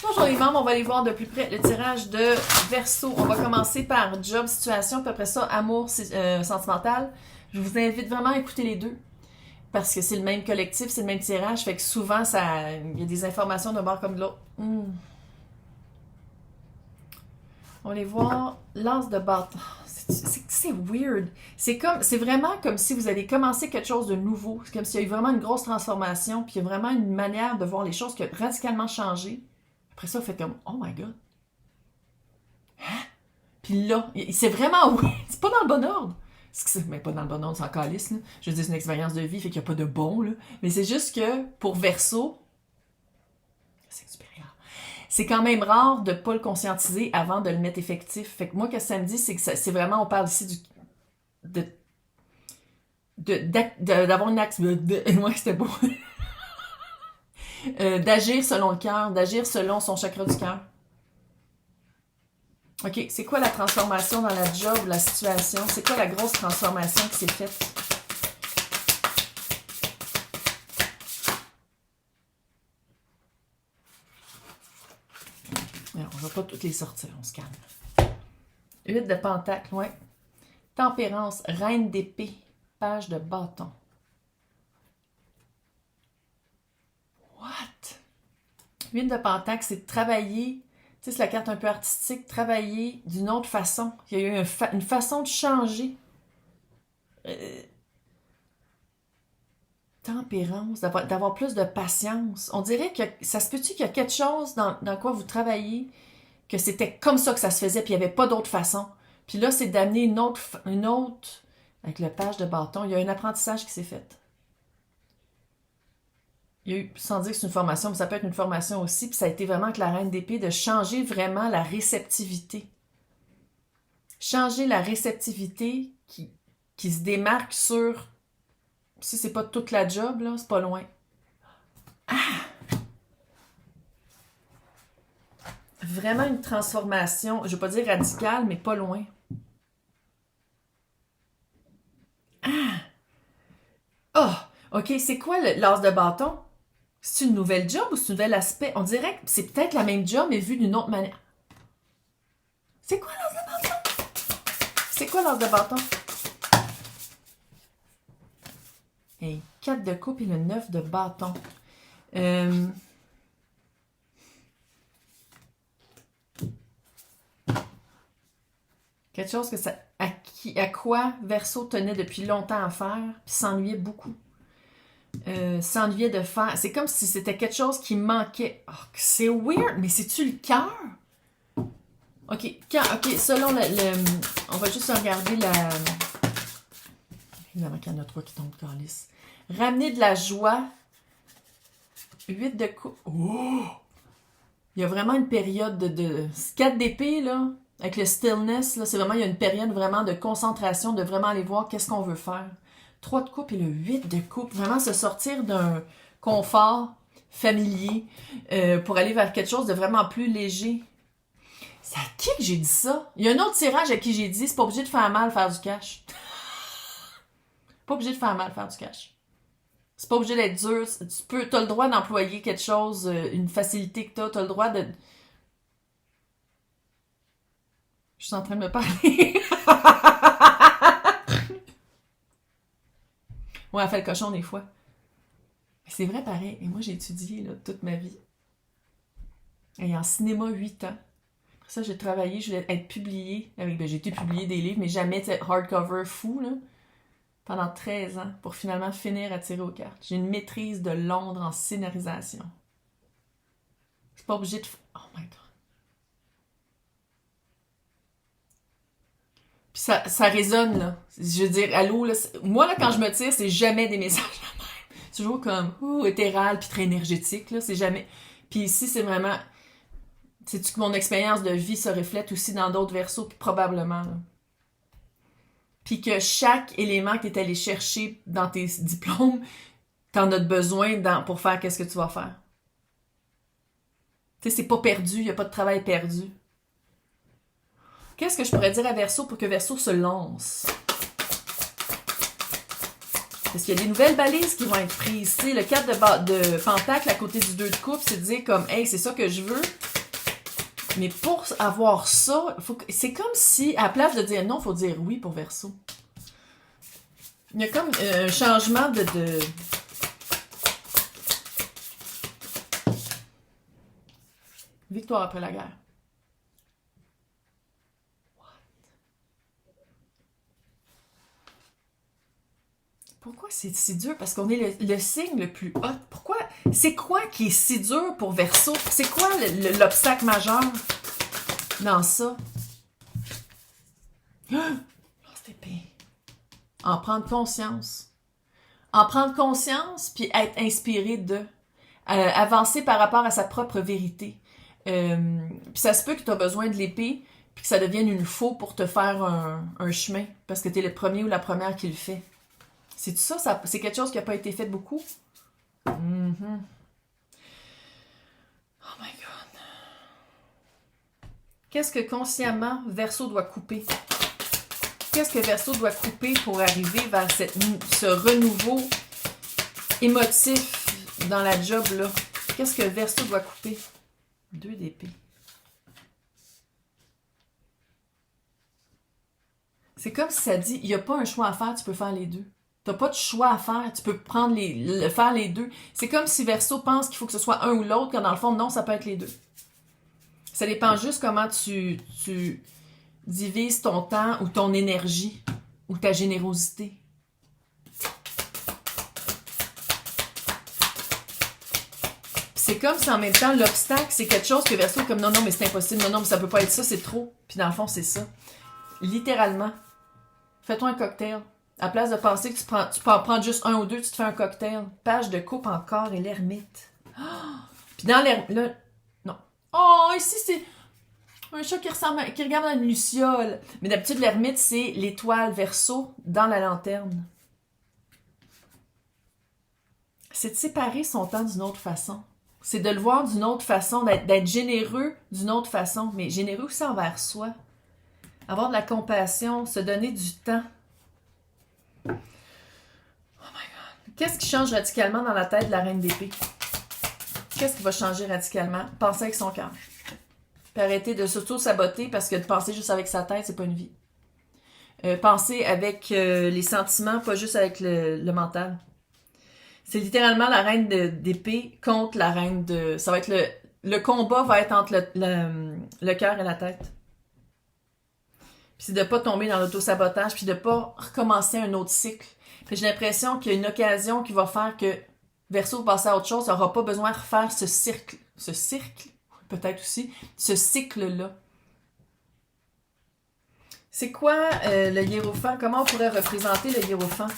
Bonjour les membres, on va aller voir de plus près le tirage de Verseau. On va commencer par job, situation, puis après ça, amour sentimental. Je vous invite vraiment à écouter les deux parce que c'est le même collectif, c'est le même tirage, fait que souvent, il y a des informations d'un bord comme de l'autre. On va aller voir l'as de bâton. C'est weird. C'est vraiment comme si vous avez commencé quelque chose de nouveau. C'est comme s'il y a eu vraiment une grosse transformation, puis il y a vraiment une manière de voir les choses qui a radicalement changé. Après ça, vous faites comme, oh my god. Puis là, c'est vraiment, oui, c'est pas dans le bon ordre. Mais pas dans le bon ordre, c'est en calice, là. Je veux dire, c'est une expérience de vie, fait qu'il n'y a pas de bon, là. Mais c'est juste que, pour Verseau, c'est supérieur. C'est quand même rare de pas le conscientiser avant de le mettre effectif. Fait que moi, ce que ça me dit, c'est que c'est vraiment, on parle ici d'avoir une axe, moi, c'était beau. D'agir selon le cœur, d'agir selon son chakra du cœur. OK, c'est quoi la transformation dans la job, la situation? C'est quoi la grosse transformation qui s'est faite? Alors, on va pas toutes les sortir, on se calme. 8 de pentacle, ouais. Tempérance, reine d'épée, page de bâton. What? 8 de pentacle, c'est de travailler, tu sais, c'est la carte un peu artistique, travailler d'une autre façon. Il y a eu une façon de changer. Tempérance, d'avoir plus de patience. On dirait que ça se peut-tu qu'il y a quelque chose dans quoi vous travaillez, que c'était comme ça que ça se faisait, puis il n'y avait pas d'autre façon. Puis là, c'est d'amener une autre, avec le page de bâton, il y a un apprentissage qui s'est fait. Il y a eu, sans dire que c'est une formation, mais ça peut être une formation aussi, puis ça a été vraiment avec la reine d'épée, de changer vraiment la réceptivité. Changer la réceptivité qui se démarque sur, si c'est pas toute la job, là, c'est pas loin. Vraiment une transformation, je ne vais pas dire radicale, mais pas loin. Oh, OK, c'est quoi l'as de bâton? C'est une nouvelle job ou c'est un nouvel aspect? On dirait que c'est peut-être la même job, mais vu d'une autre manière. C'est quoi l'as de bâton? C'est quoi l'as de bâton? Hey, 4 de coupe et le 9 de bâton. Quelque chose que à quoi Verseau tenait depuis longtemps à faire, puis s'ennuyait beaucoup. S'ennuyait de faire. C'est comme si c'était quelque chose qui manquait. Oh, c'est weird, mais c'est-tu le cœur? OK, selon on va juste regarder la. Évidemment qu'il y en a 3 qui tombent de calice. Ramener de la joie. 8 de coupe. Oh! Il y a vraiment une période de 4 d'épée, là. Avec le stillness, là, c'est vraiment, il y a une période vraiment de concentration, de vraiment aller voir qu'est-ce qu'on veut faire. 3 de coupe et le 8 de coupe. Vraiment se sortir d'un confort familier pour aller vers quelque chose de vraiment plus léger. C'est à qui que j'ai dit ça? Il y a un autre tirage à qui j'ai dit, c'est pas obligé de faire mal faire du cash. Pas obligé de faire mal faire du cash. C'est pas obligé d'être dur. T'as le droit d'employer quelque chose, une facilité que t'as le droit de. Je suis en train de me parler. Ouais, elle fait le cochon des fois. Mais c'est vrai pareil. Et moi, j'ai étudié là, toute ma vie. Et en cinéma, 8 ans. Après ça, j'ai travaillé, je voulais être publiée. J'ai été publiée des livres, mais jamais hardcover fou, là. Pendant 13 ans, pour finalement finir à tirer aux cartes. J'ai une maîtrise de Londres en scénarisation. C'est pas obligé de. Oh my god. Puis ça résonne, là. Je veux dire, allô, là. Moi, là, quand je me tire, c'est jamais des messages à même. C'est toujours comme, éthéral, puis très énergétique, là. C'est jamais. Puis ici, c'est vraiment. Sais-tu que mon expérience de vie se reflète aussi dans d'autres versos, puis probablement, là. Puis que chaque élément que tu es allé chercher dans tes diplômes, t'en as besoin pour faire qu'est-ce que tu vas faire. Tu sais, c'est pas perdu, il n'y a pas de travail perdu. Qu'est-ce que je pourrais dire à Verseau pour que Verseau se lance? Parce qu'il y a des nouvelles balises qui vont être prises. Tu sais, le 4 de pentacle à côté du 2 de coupe, c'est de dire comme, hey, c'est ça que je veux. Mais pour avoir ça, c'est comme si, à la place de dire non, il faut dire oui pour Verseau. Il y a comme un changement de... Victoire après la guerre. Pourquoi c'est si dur? Parce qu'on est le signe le plus hot. Pourquoi? C'est quoi qui est si dur pour Verseau? C'est quoi l'obstacle majeur dans ça? Lance d'épée. En prendre conscience. En prendre conscience, puis être inspiré de. Avancer par rapport à sa propre vérité. Puis ça se peut que tu as besoin de l'épée, puis que ça devienne une faux pour te faire un chemin, parce que tu es le premier ou la première qui le fait. C'est ça, c'est quelque chose qui n'a pas été fait beaucoup? Mm-hmm. Oh my God. Qu'est-ce que consciemment Verseau doit couper? Qu'est-ce que Verseau doit couper pour arriver vers ce renouveau émotif dans la job, là? Qu'est-ce que Verseau doit couper? 2 d'épée. C'est comme si ça dit, il n'y a pas un choix à faire, tu peux faire les deux. Tu n'as pas de choix à faire, tu peux prendre faire les deux. C'est comme si Verseau pense qu'il faut que ce soit un ou l'autre, quand dans le fond, non, ça peut être les deux. Ça dépend juste comment tu divises ton temps ou ton énergie ou ta générosité. C'est comme si en même temps, l'obstacle, c'est quelque chose que Verseau est comme non, mais c'est impossible, non, mais ça peut pas être ça, c'est trop. Puis dans le fond, c'est ça. Littéralement. Fais-toi un cocktail. À place de penser que tu peux en prendre juste un ou deux, tu te fais un cocktail. Page de coupe encore et l'ermite. Oh! Puis dans l'ermite, non. Oh, ici, c'est un chat qui regarde dans une luciole. Mais d'habitude, l'ermite, c'est l'étoile Verseau dans la lanterne. C'est de séparer son temps d'une autre façon. C'est de le voir d'une autre façon, d'être généreux d'une autre façon, mais généreux aussi envers soi. Avoir de la compassion, se donner du temps. Oh my God. Qu'est-ce qui change radicalement dans la tête de la reine d'épée? Qu'est-ce qui va changer radicalement? Penser avec son cœur. Puis arrêter de s'auto-saboter parce que de penser juste avec sa tête, c'est pas une vie. Penser avec les sentiments, pas juste avec le mental. C'est littéralement la reine d'épée contre la reine de... Ça va être le combat va être entre le cœur et la tête. Puis c'est de pas tomber dans l'auto-sabotage, puis de pas recommencer un autre cycle. Puis j'ai l'impression qu'il y a une occasion qui va faire que Verseau va passer à autre chose, n'aura pas besoin de refaire ce cirque, peut-être aussi, ce cycle-là. C'est quoi le hiérophant? Comment on pourrait représenter le hiérophant?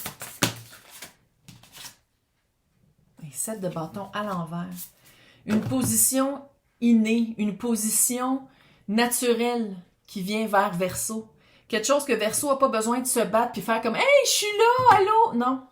7 de bâton à l'envers. Une position innée, une position naturelle qui vient vers Verseau. Quelque chose que Verseau n'a pas besoin de se battre puis faire comme « Hey, je suis là, allô! » Non.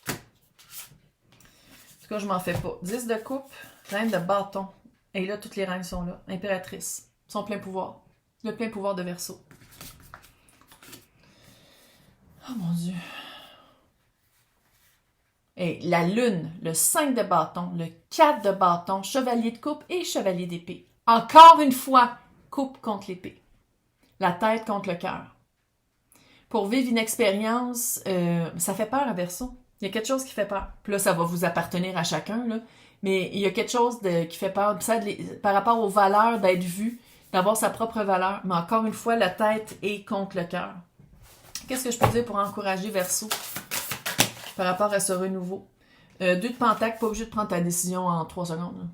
En tout cas, je m'en fais pas. 10 de coupe, reine de bâton. Et là, toutes les reines sont là. Impératrice. Son plein pouvoir. Le plein pouvoir de Verseau. Oh mon Dieu. Et la lune, le 5 de bâton, le 4 de bâton, chevalier de coupe et chevalier d'épée. Encore une fois, coupe contre l'épée. La tête contre le cœur. Pour vivre une expérience, ça fait peur à Verseau. Il y a quelque chose qui fait peur. Puis là, ça va vous appartenir à chacun, là. Mais il y a quelque chose qui fait peur. Puis ça, par rapport aux valeurs d'être vu, d'avoir sa propre valeur. Mais encore une fois, la tête est contre le cœur. Qu'est-ce que je peux dire pour encourager Verseau par rapport à ce renouveau? 2 de pentacle, pas obligé de prendre ta décision en 3 secondes. Là.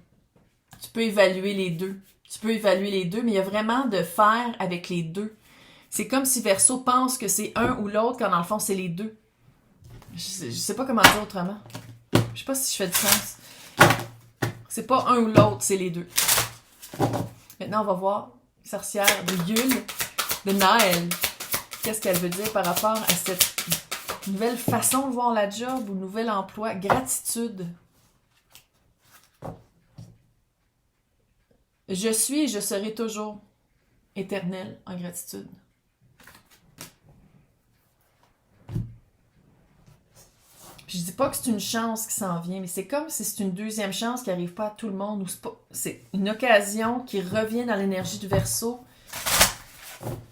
Tu peux évaluer les deux. Mais il y a vraiment de faire avec les deux. C'est comme si Verseau pense que c'est un ou l'autre, quand dans le fond, c'est les deux. Je sais pas comment dire autrement. Je sais pas si je fais du sens. C'est pas un ou l'autre, c'est les deux. Maintenant, on va voir sorcière de Yule, de Naël. Qu'est-ce qu'elle veut dire par rapport à cette nouvelle façon de voir la job ou nouvel emploi? Gratitude. Je suis et je serai toujours éternel en gratitude. Puis je dis pas que c'est une chance qui s'en vient, mais c'est comme si c'est une deuxième chance qui arrive pas à tout le monde, ou c'est une occasion qui revient dans l'énergie du Verseau.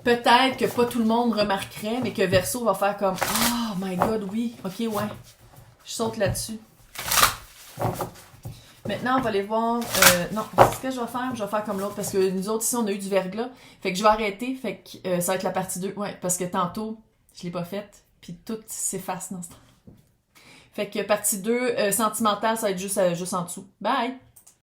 Peut-être que pas tout le monde remarquerait, mais que Verseau va faire comme oh my god, oui, ok, ouais. Je saute là-dessus. Maintenant, on va aller voir. Non, ce que je vais faire, comme l'autre, parce que nous autres ici, on a eu du verglas. Fait que je vais arrêter, fait que ça va être la partie 2. Ouais, parce que tantôt, je l'ai pas faite, puis tout s'efface dans ce temps. Fait que partie 2, sentimentale, ça va être juste en dessous. Bye!